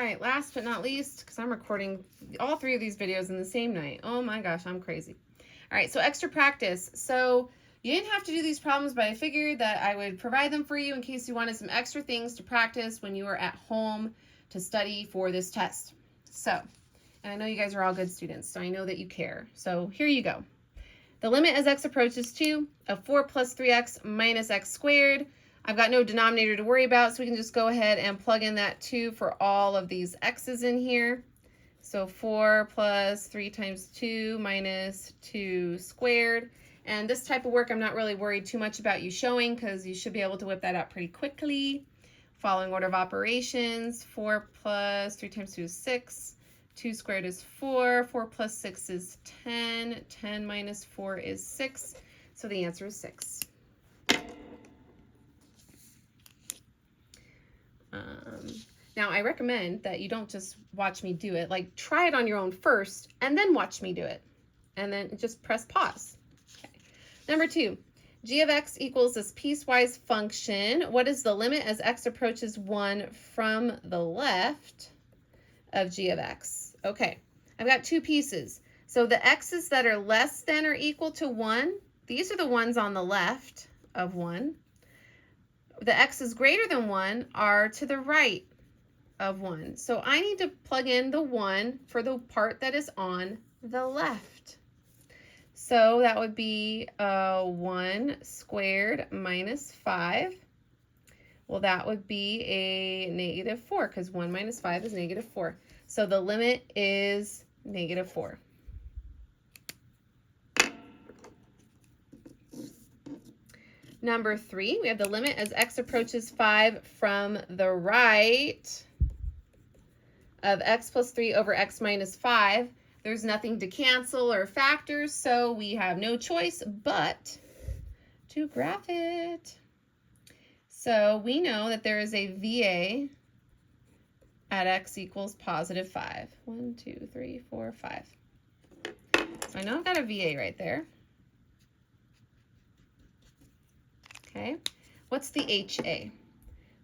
right, last but not least, because I'm recording all three of these videos in the same night. Oh my gosh, I'm crazy. All right, so extra practice. So you didn't have to do these problems, but I figured that I would provide them for you in case you wanted some extra things to practice when you are at home to study for this test. So, and I know you guys are all good students, so I know that you care. So here you go. The limit as x approaches 2 of 4 plus 3x minus x squared. I've got no denominator to worry about, so we can just go ahead and plug in that 2 for all of these x's in here. So 4 plus 3 times 2 minus 2 squared. And this type of work I'm not really worried too much about you showing because you should be able to whip that out pretty quickly. Following order of operations, 4 plus 3 times 2 is 6. 2 squared is 4. 4 plus 6 is 10. 10 minus 4 is 6. So the answer is 6. Now, I recommend that you don't just watch me do it. Like, try it on your own first, and then watch me do it. And then just press pause. Okay. Number 2, g of x equals this piecewise function. What is the limit as x approaches 1 from the left of g of x? Okay, I've got 2 pieces. So the x's that are less than or equal to 1, these are the ones on the left of 1. The x's greater than 1 are to the right of 1. So I need to plug in the 1 for the part that is on the left. So that would be 1 squared minus 5. Well, that would be a negative 4 because 1 minus 5 is negative 4. So the limit is negative 4. Number 3, we have the limit as x approaches 5 from the right of x plus 3 over x minus 5. There's nothing to cancel or factor, so we have no choice but to graph it. So we know that there is a VA at x equals positive 5. 1, 2, 3, 4, 5. So I know I've got a VA right there. Okay, what's the HA?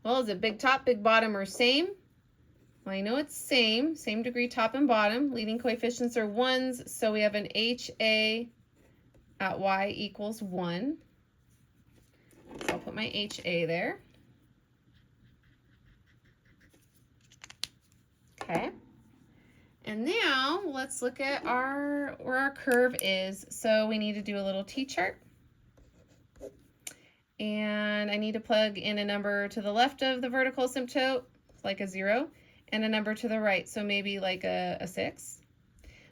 Well, is it big top, big bottom, or same? Well, I know it's same degree top and bottom. Leading coefficients are 1s, so we have an HA at y equals 1. So I'll put my HA there. Okay, and now let's look at where our curve is. So we need to do a little t-chart. And I need to plug in a number to the left of the vertical asymptote, like a 0, and a number to the right, so maybe like a 6.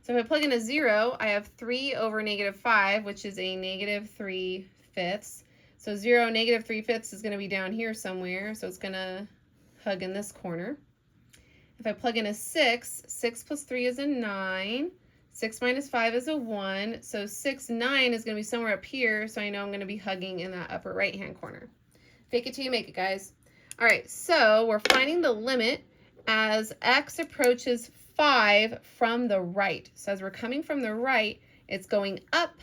So if I plug in a 0, I have 3 over negative 5, which is a negative 3/5. So 0, negative 3/5 is going to be down here somewhere, so it's going to hug in this corner. If I plug in a 6, 6 plus 3 is a 9. 6 minus 5 is a 1, so 6, 9 is going to be somewhere up here, so I know I'm going to be hugging in that upper right-hand corner. Fake it till you make it, guys. All right, so we're finding the limit as x approaches 5 from the right. So as we're coming from the right, it's going up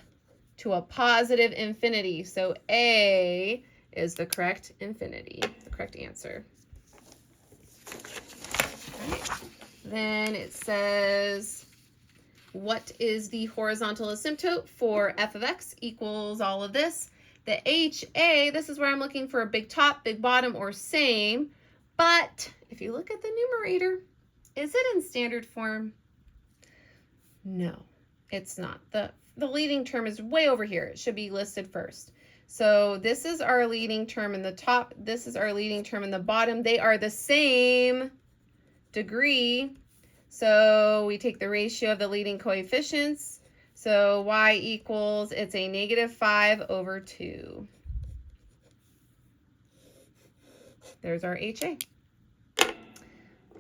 to a positive infinity. So A is the correct infinity, the correct answer. All right. Then it says, what is the horizontal asymptote for f of x equals all of this? The HA, this is where I'm looking for a big top, big bottom, or same. But if you look at the numerator, is it in standard form? No, it's not. The leading term is way over here. It should be listed first. So this is our leading term in the top. This is our leading term in the bottom. They are the same degree. So we take the ratio of the leading coefficients. So y equals, it's a negative 5 over 2. There's our HA.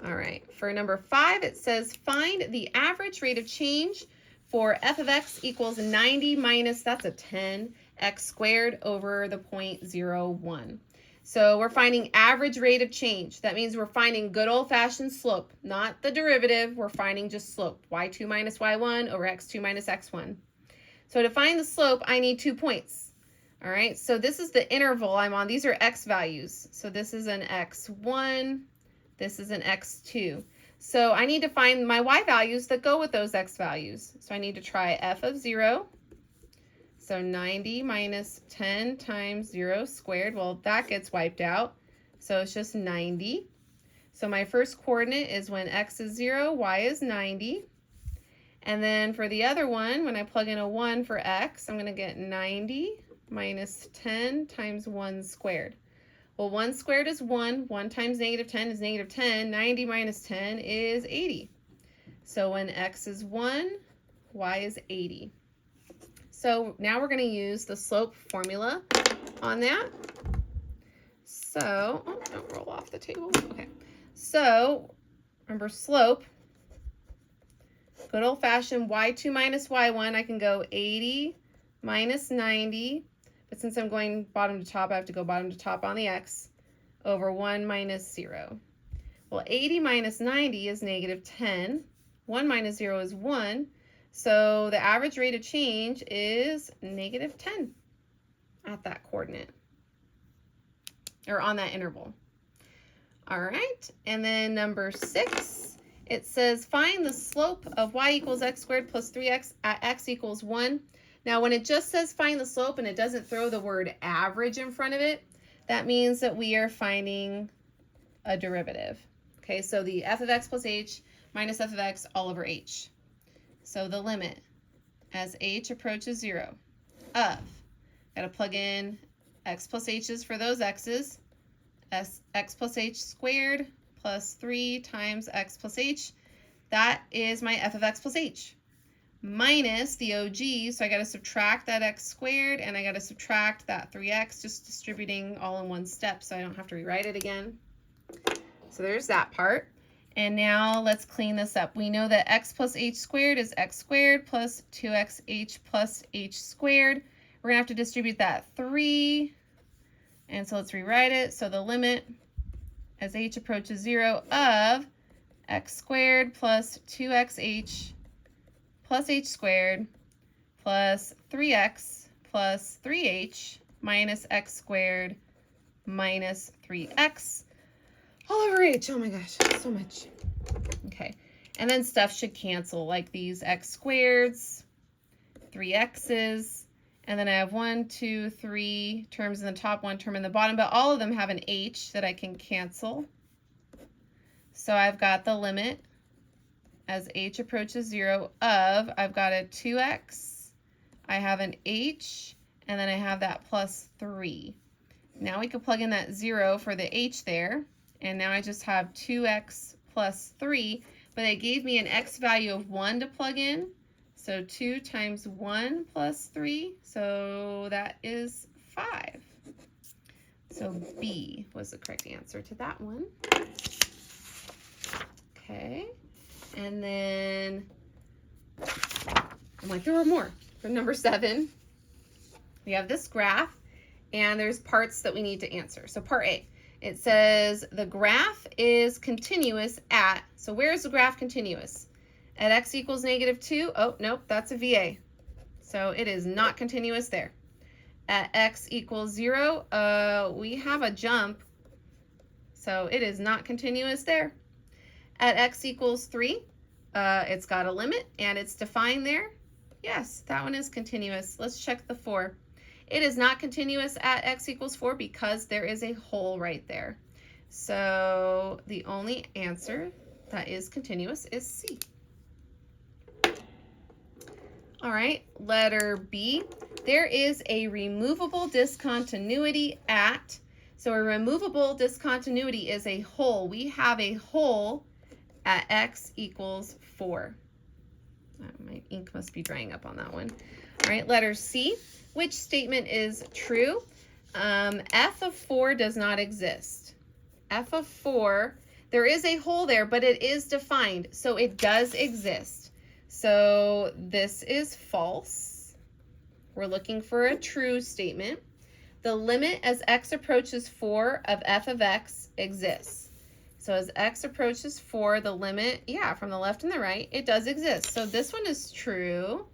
All right, for number 5, it says find the average rate of change for f of x equals 90 minus, that's a 10, x squared over the 0.01. So we're finding average rate of change. That means we're finding good old-fashioned slope, not the derivative. We're finding just slope, y2 minus y1 over x2 minus x1. So to find the slope, I need 2 points. All right, so this is the interval I'm on. These are x values. So this is an x1, this is an x2. So I need to find my y values that go with those x values. So I need to try f of 0. So 90 minus 10 times 0 squared. Well, that gets wiped out. So it's just 90. So my first coordinate is when x is 0, y is 90. And then for the other one, when I plug in a 1 for x, I'm going to get 90 minus 10 times 1 squared. Well, 1 squared is 1. 1 times negative 10 is negative 10. 90 minus 10 is 80. So when x is 1, y is 80. So now we're going to use the slope formula on that. So, oh, don't roll off the table. Okay. So, remember slope, good old-fashioned y2 minus y1, I can go 80 minus 90, but since I'm going bottom to top, I have to go bottom to top on the x, over 1 minus 0. Well, 80 minus 90 is negative 10. 1 minus 0 is 1. So the average rate of change is negative 10 at that coordinate, or on that interval. All right, and then number 6, it says find the slope of y equals x squared plus 3x at x equals 1. Now when it just says find the slope and it doesn't throw the word average in front of it, that means that we are finding a derivative. Okay, so the f of x plus h minus f of x all over h. So the limit as h approaches 0 of, got to plug in x plus h's for those x's, x plus h squared plus 3 times x plus h. That is my f of x plus h. Minus the OG, so I got to subtract that x squared and I got to subtract that 3x, just distributing all in one step so I don't have to rewrite it again. So there's that part. And now let's clean this up. We know that x plus h squared is x squared plus 2xh plus h squared. We're going to have to distribute that 3. And so let's rewrite it. So the limit as h approaches 0 of x squared plus 2xh plus h squared plus 3x plus 3h minus x squared minus 3x all over h. Oh my gosh, so much. Okay, and then stuff should cancel, like these x squareds, 3x's, and then I have 1, 2, 3 terms in the top, 1 term in the bottom, but all of them have an h that I can cancel. So I've got the limit as h approaches 0 of, I've got a 2x, I have an h, and then I have that plus 3. Now we can plug in that 0 for the h there, and now I just have 2x plus 3, but it gave me an x value of 1 to plug in, so 2 times 1 plus 3, so that is 5. So B was the correct answer to that one. Okay. And then, I'm like, there were more. For number 7, we have this graph, and there's parts that we need to answer. So part A, it says the graph is continuous at, so where is the graph continuous? At x equals negative 2, oh, nope, that's a VA. So it is not continuous there. At x equals 0, we have a jump, so it is not continuous there. At x equals 3, it's got a limit and it's defined there. Yes, that one is continuous. Let's check the 4. It is not continuous at x equals 4 because there is a hole right there. So the only answer that is continuous is C. All right, letter B. There is a removable discontinuity at, so a removable discontinuity is a hole. We have a hole at x equals 4. My ink must be drying up on that one. All right, letter C. Which statement is true? F of 4 does not exist. F of 4, there is a hole there, but it is defined, so it does exist. So this is false. We're looking for a true statement. The limit as x approaches 4 of f of x exists. So as x approaches 4, the limit, yeah, from the left and the right, it does exist. So this one is true.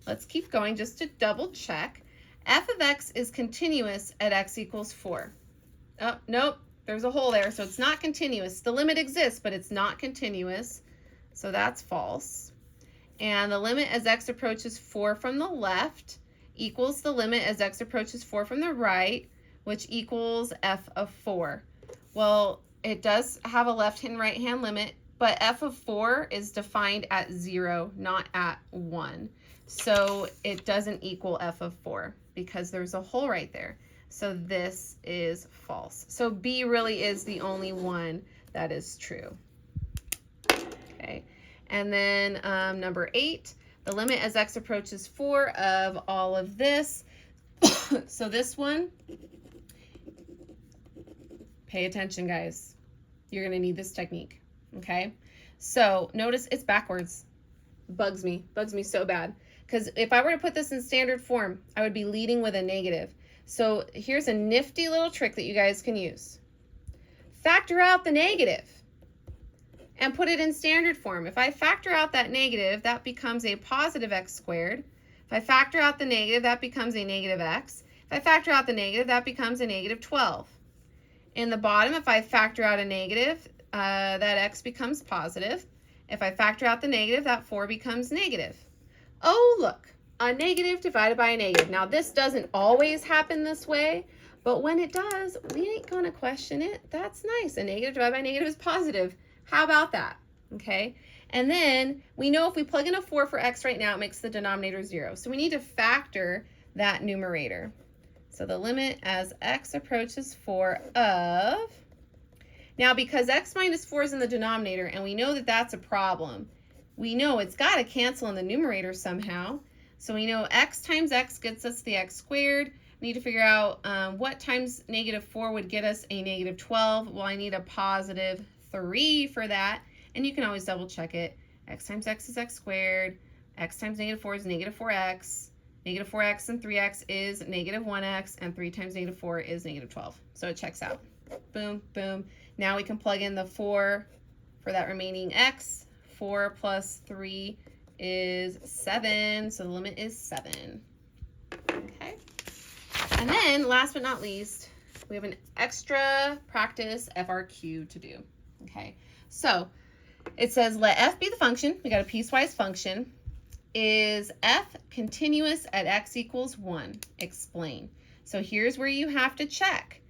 Let's keep going just to double check. F of x is continuous at x equals 4. Oh, nope, There's a hole there, so it's not continuous. The limit exists, but it's not continuous, so that's false. And the limit as x approaches 4 from the left equals the limit as x approaches 4 from the right, which equals f of 4. Well, it does have a left and right hand limit, but f of 4 is defined at 0, not at 1. So it doesn't equal f of 4 because there's a hole right there. So this is false. So B really is the only one that is true. Okay, and then number 8, the limit as x approaches 4 of all of this. So this one, pay attention, guys. You're going to need this technique, okay? So notice it's backwards. Bugs me so bad. Because if I were to put this in standard form, I would be leading with a negative. So here's a nifty little trick that you guys can use. Factor out the negative and put it in standard form. If I factor out that negative, that becomes a positive x squared. If I factor out the negative, that becomes a negative x. If I factor out the negative, that becomes a negative 12. In the bottom, if I factor out a negative, that x becomes positive. If I factor out the negative, that 4 becomes negative. Oh, look, a negative divided by a negative. Now, this doesn't always happen this way, but when it does, we ain't going to question it. That's nice. A negative divided by a negative is positive. How about that? Okay, and then we know if we plug in a 4 for x right now, it makes the denominator 0. So we need to factor that numerator. So the limit as x approaches 4 of, now because x minus 4 is in the denominator and we know that that's a problem, we know it's got to cancel in the numerator somehow. So we know x times x gets us the x squared. We need to figure out what times negative 4 would get us a negative 12. Well, I need a positive 3 for that. And you can always double check it. X times x is x squared. X times negative 4 is negative 4x. Negative 4x and 3x is negative 1x, and 3 times negative 4 is negative 12. So it checks out. Boom, boom. Now we can plug in the 4 for that remaining x. 4 plus 3 is 7, so the limit is 7. Okay. And then, last but not least, we have an extra practice FRQ to do. Okay. So it says let f be the function. We got a piecewise function. Is f continuous at x equals 1? Explain. So here's where you have to check.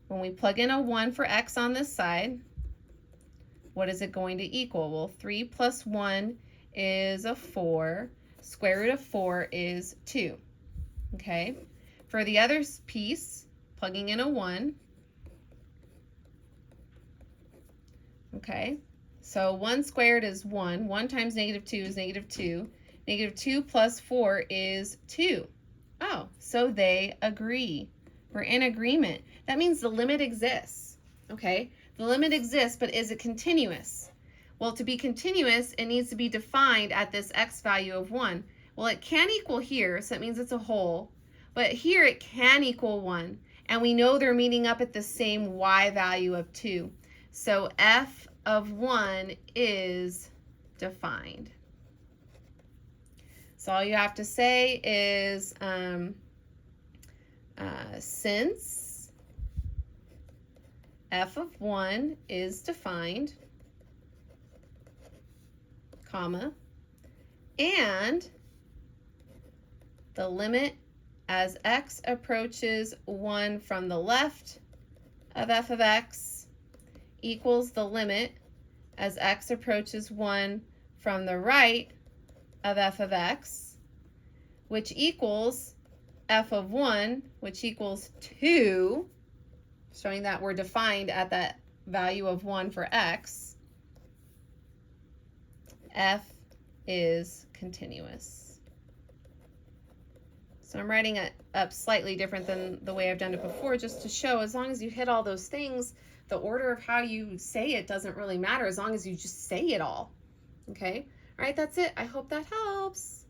When we plug in a 1 for x on this side, what is it going to equal? Well, 3 plus 1 is a 4. Square root of 4 is 2. Okay. For the other piece, plugging in a 1. Okay. So 1 squared is 1. 1 times negative 2 is negative 2. Negative 2 plus 4 is 2. Oh, so they agree. We're in agreement. That means the limit exists. Okay? The limit exists, but is it continuous? Well, to be continuous, it needs to be defined at this x value of 1. Well, it can equal here, so that means it's a hole. But here it can equal 1. And we know they're meeting up at the same y value of 2. So f of 1 is defined. So all you have to say is since f of 1 is defined, comma, and the limit as x approaches 1 from the left of f of x equals the limit as x approaches 1 from the right of f of x, which equals f of 1, which equals 2, showing that we're defined at that value of 1 for x. F is continuous. So I'm writing it up slightly different than the way I've done it before, just to show as long as you hit all those things, the order of how you say it doesn't really matter as long as you just say it all. Okay? All right, that's it. I hope that helps.